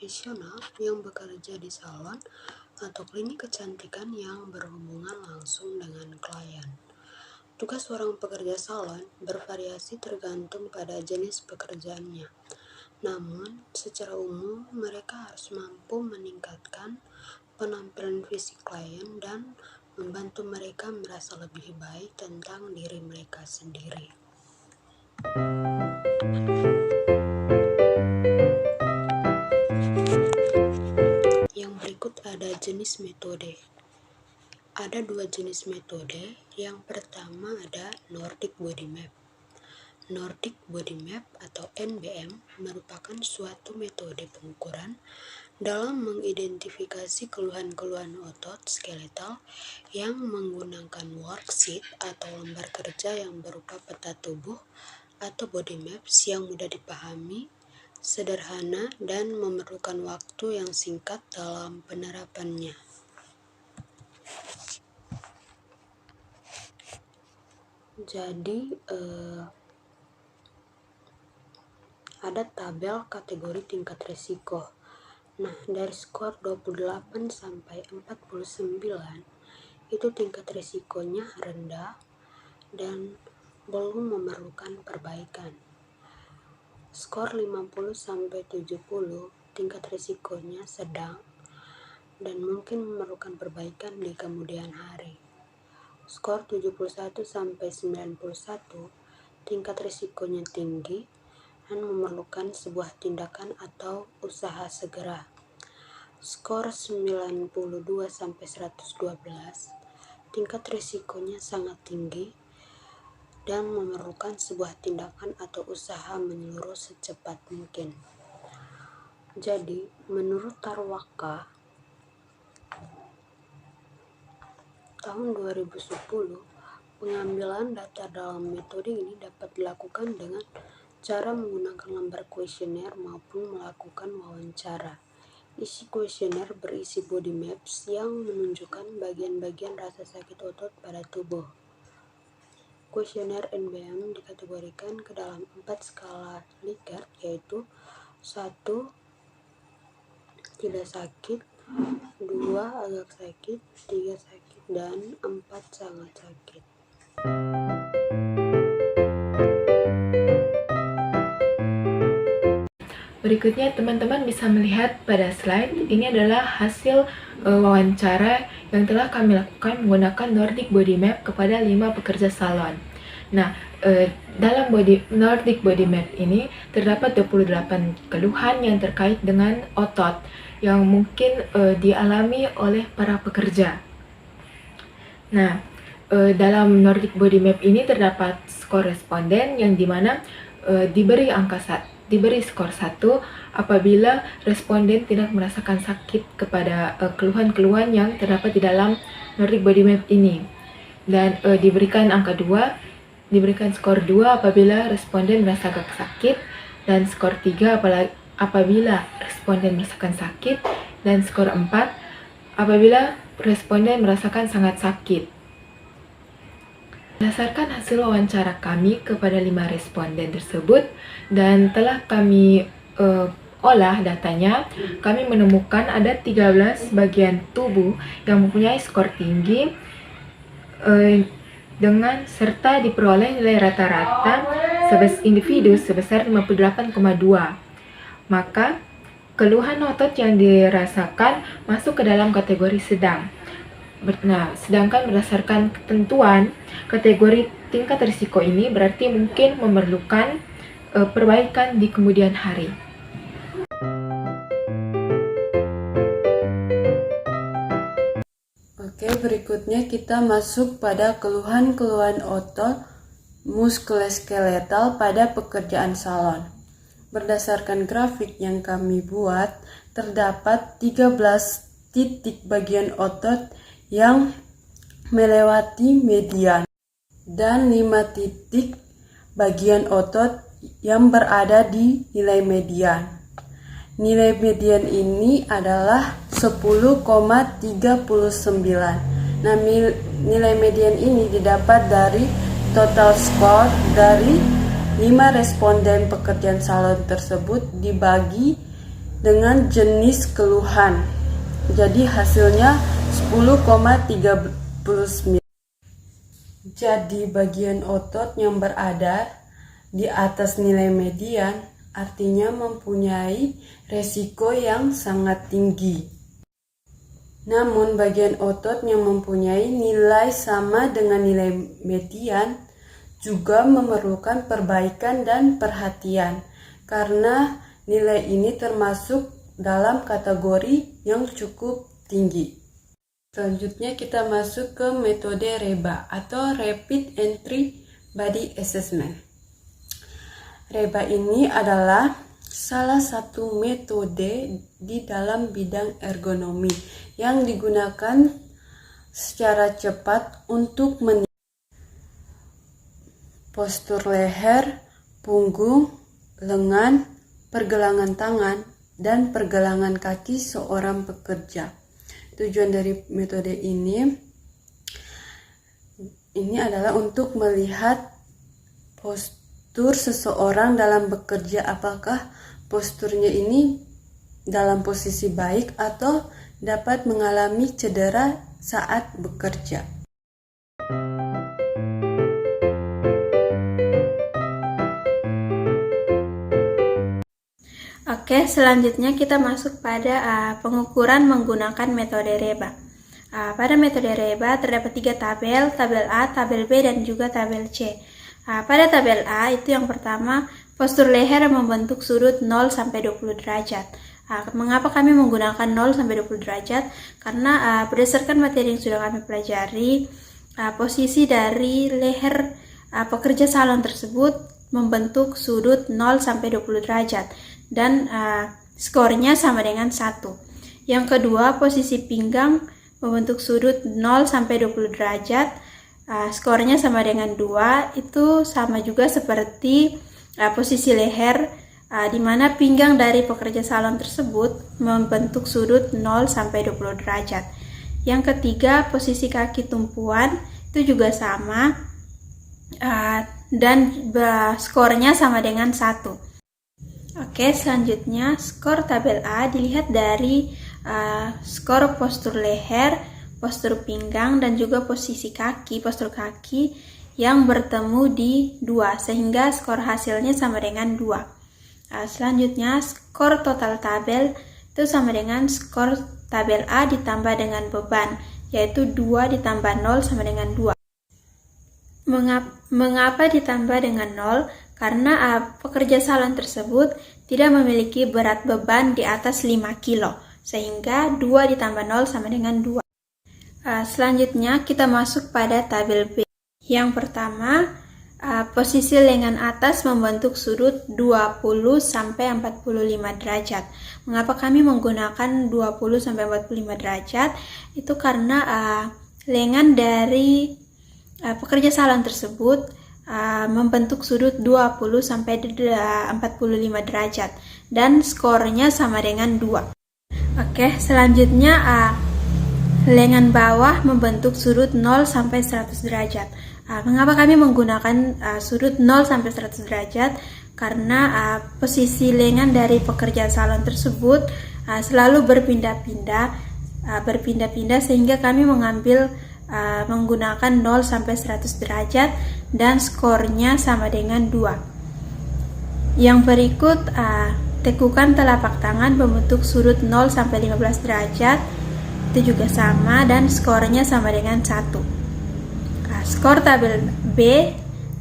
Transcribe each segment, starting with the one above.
profesional yang bekerja di salon atau klinik kecantikan yang berhubungan langsung dengan klien. Tugas seorang pekerja salon bervariasi tergantung pada jenis pekerjaannya. Namun, secara umum mereka harus mampu meningkatkan penampilan fisik klien dan membantu mereka merasa lebih baik tentang diri mereka sendiri. Yang berikut ada jenis metode. Ada dua jenis metode. Yang pertama ada Nordic Body Map. Nordic Body Map atau NBM merupakan suatu metode pengukuran dalam mengidentifikasi keluhan-keluhan otot skeletal yang menggunakan worksheet atau lembar kerja yang berupa peta tubuh atau body maps yang mudah dipahami, sederhana, dan memerlukan waktu yang singkat dalam penerapannya. Jadi, ada tabel kategori tingkat risiko. Nah, dari skor 28 sampai 49, itu tingkat risikonya rendah dan belum memerlukan perbaikan. Skor 50 sampai 70, tingkat risikonya sedang dan mungkin memerlukan perbaikan di kemudian hari. Skor 71 sampai 91, tingkat risikonya tinggi dan memerlukan sebuah tindakan atau usaha segera. Skor 92 sampai 112, tingkat risikonya sangat tinggi dan memerlukan sebuah tindakan atau usaha menyeluruh secepat mungkin. Jadi, menurut Tarwaka, tahun 2010, pengambilan data dalam metode ini dapat dilakukan dengan cara menggunakan lembar kuesioner maupun melakukan wawancara. Isi kuesioner berisi body maps yang menunjukkan bagian-bagian rasa sakit otot pada tubuh. Kuesioner NBM dikategorikan ke dalam 4 skala Likert, yaitu 1. Tidak sakit, 2. Agak sakit, 3. Sakit, dan 4. Sangat sakit. Berikutnya teman-teman bisa melihat pada slide, ini adalah hasil wawancara yang telah kami lakukan menggunakan Nordic Body Map kepada 5 pekerja salon. Nah, dalam Nordic Body Map ini terdapat 28 keluhan yang terkait dengan otot yang mungkin dialami oleh para pekerja. Nah, dalam Nordic Body Map ini terdapat skor responden yang dimana diberi skor 1 apabila responden tidak merasakan sakit kepada keluhan-keluhan yang terdapat di dalam Nordic Body Map ini. Dan diberikan skor 2 apabila responden merasa agak sakit, dan skor 3 apabila responden merasakan sakit, dan skor 4 apabila responden merasakan sangat sakit. Berdasarkan hasil wawancara kami kepada 5 responden tersebut dan telah kami olah datanya, kami menemukan ada 13 bagian tubuh yang mempunyai skor tinggi dengan serta diperoleh nilai rata-rata individu sebesar 58,2. Maka keluhan otot yang dirasakan masuk ke dalam kategori sedang. Nah, sedangkan berdasarkan ketentuan kategori tingkat risiko ini berarti mungkin memerlukan perbaikan di kemudian hari. Oke, berikutnya kita masuk pada keluhan-keluhan otot muskuloskeletal pada pekerjaan salon. Berdasarkan grafik yang kami buat, terdapat 13 titik bagian otot yang melewati median dan 5 titik bagian otot yang berada di nilai median. Nilai median ini adalah 10,39. Nah, nilai median ini didapat dari total skor dari 5 responden pekerjaan salon tersebut dibagi dengan jenis keluhan. Jadi hasilnya 10,39. Jadi bagian otot yang berada di atas nilai median artinya mempunyai resiko yang sangat tinggi. Namun bagian otot yang mempunyai nilai sama dengan nilai median juga memerlukan perbaikan dan perhatian karena nilai ini termasuk dalam kategori yang cukup tinggi. Selanjutnya kita masuk ke metode REBA atau Rapid Entry Body Assessment. REBA ini adalah salah satu metode di dalam bidang ergonomi yang digunakan secara cepat untuk menilai postur leher, punggung, lengan, pergelangan tangan, dan pergelangan kaki seorang pekerja. Tujuan dari metode ini adalah untuk melihat postur seseorang dalam bekerja, apakah posturnya ini dalam posisi baik atau dapat mengalami cedera saat bekerja. Oke, selanjutnya kita masuk pada pengukuran menggunakan metode REBA. Pada metode REBA terdapat 3 tabel, tabel A, tabel B, dan juga tabel C. Pada tabel A itu yang pertama, postur leher membentuk sudut 0 sampai 20 derajat. Mengapa kami menggunakan 0 sampai 20 derajat? Karena berdasarkan materi yang sudah kami pelajari, posisi dari leher pekerja salon tersebut membentuk sudut 0 sampai 20 derajat. Dan skornya sama dengan 1. Yang kedua, posisi pinggang membentuk sudut 0 sampai 20 derajat, skornya sama dengan 2. Itu sama juga seperti posisi leher, di mana pinggang dari pekerja salon tersebut membentuk sudut 0 sampai 20 derajat. Yang ketiga, posisi kaki tumpuan itu juga sama, dan skornya sama dengan 1. Oke, selanjutnya skor tabel A dilihat dari skor postur leher, postur pinggang, dan juga posisi kaki, postur kaki yang bertemu di 2, sehingga skor hasilnya sama dengan 2. Selanjutnya skor total tabel itu sama dengan skor tabel A ditambah dengan beban, yaitu 2 ditambah 0 sama dengan 2. Mengapa ditambah dengan 0? Karena pekerja salon tersebut tidak memiliki berat beban di atas 5 kilo, sehingga 2 ditambah 0 sama dengan 2. Selanjutnya kita masuk pada tabel B. Yang pertama, posisi lengan atas membentuk sudut 20 sampai 45 derajat. Mengapa kami menggunakan 20 sampai 45 derajat? Itu karena lengan dari pekerja salon tersebut membentuk sudut 20 sampai 45 derajat dan skornya sama dengan 2. Oke, selanjutnya lengan bawah membentuk sudut 0 sampai 100 derajat. Mengapa kami menggunakan sudut 0 sampai 100 derajat? Karena posisi lengan dari pekerja salon tersebut selalu berpindah-pindah sehingga kami mengambil menggunakan 0 sampai 100 derajat dan skornya sama dengan 2. Yang berikut, tekukan telapak tangan membentuk sudut 0 sampai 15 derajat, itu juga sama dan skornya sama dengan 1. Skor tabel B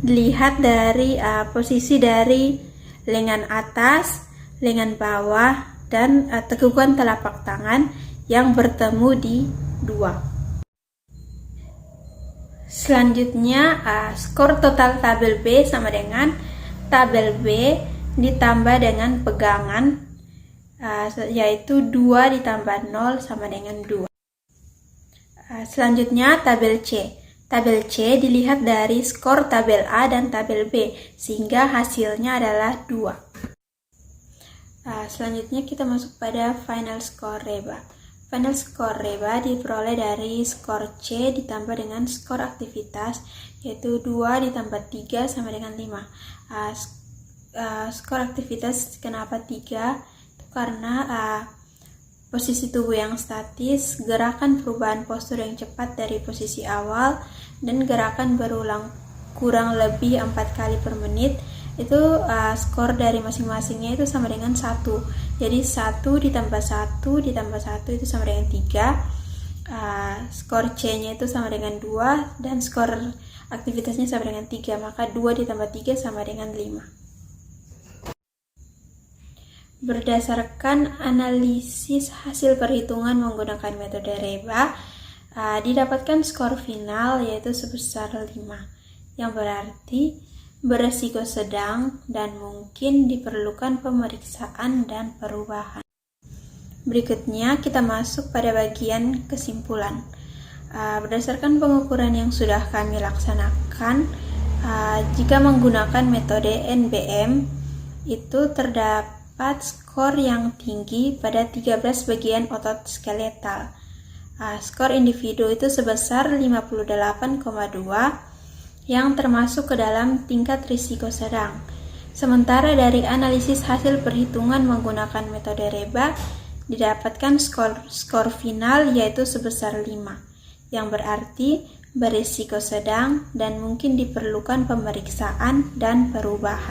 dilihat dari posisi dari lengan atas, lengan bawah, dan tekukan telapak tangan yang bertemu di 2. Selanjutnya, skor total tabel B sama dengan tabel B ditambah dengan pegangan, yaitu 2 ditambah 0 sama dengan 2. Selanjutnya, tabel C. Tabel C dilihat dari skor tabel A dan tabel B, sehingga hasilnya adalah 2. Selanjutnya kita masuk pada final score REBA. Final skor REBA diperoleh dari skor C ditambah dengan skor aktivitas, yaitu 2 ditambah 3 sama dengan 5. Skor aktivitas kenapa 3? karena posisi tubuh yang statis, gerakan perubahan postur yang cepat dari posisi awal, dan gerakan berulang kurang lebih 4 kali per menit, itu skor dari masing-masingnya itu sama dengan 1. Jadi 1 ditambah 1 ditambah 1 itu sama dengan 3. Skor C-nya itu sama dengan 2, dan skor aktivitasnya sama dengan 3, maka 2 ditambah 3 sama dengan 5. Berdasarkan analisis hasil perhitungan menggunakan metode REBA, didapatkan skor final yaitu sebesar 5, yang berarti beresiko sedang dan mungkin diperlukan pemeriksaan dan perubahan. Berikutnya kita masuk pada bagian kesimpulan. Berdasarkan pengukuran yang sudah kami laksanakan, jika menggunakan metode NBM, itu terdapat skor yang tinggi pada 13 bagian otot skeletal. Skor individu itu sebesar 58,2 yang termasuk ke dalam tingkat risiko sedang. Sementara dari analisis hasil perhitungan menggunakan metode REBA didapatkan skor final yaitu sebesar 5, yang berarti berisiko sedang dan mungkin diperlukan pemeriksaan dan perubahan.